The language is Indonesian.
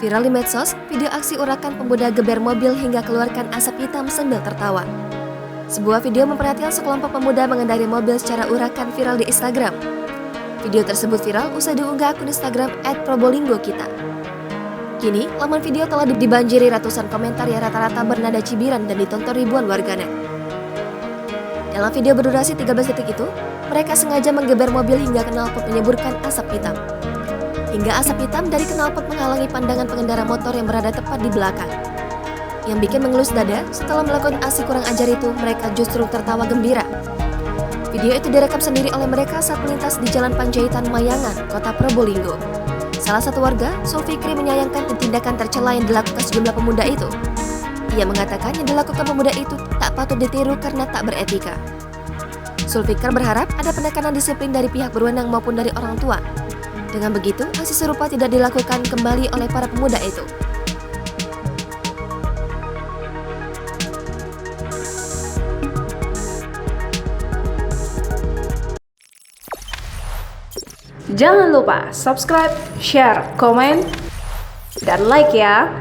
Viral di medsos, video aksi urakan pemuda geber mobil hingga keluarkan asap hitam sambil tertawa. Sebuah video memperlihatkan sekelompok pemuda mengendarai mobil secara urakan viral di Instagram. Video tersebut viral usai diunggah akun Instagram @probolinggo_kita. Kini, laman video telah dibanjiri ratusan komentar yang rata-rata bernada cibiran dan ditonton ribuan warganet. Dalam video berdurasi 13 detik itu, mereka sengaja menggeber mobil hingga knalpot menyeburkan asap hitam. Hingga asap hitam dari knalpot menghalangi pandangan pengendara motor yang berada tepat di belakang. Yang bikin mengelus dada, setelah melakukan aksi kurang ajar itu, mereka justru tertawa gembira. Video itu direkam sendiri oleh mereka saat melintas di Jalan Panjaitan Mayangan, Kota Probolinggo. Salah satu warga, Sulfikri, menyayangkan tindakan tercela yang dilakukan sejumlah pemuda itu. Ia mengatakan yang dilakukan pemuda itu tak patut ditiru karena tak beretika. Sulfikri berharap ada penekanan disiplin dari pihak berwenang maupun dari orang tua. Dengan begitu, aksi serupa tidak dilakukan kembali oleh para pemuda itu. Jangan lupa subscribe, share, komen, dan like ya!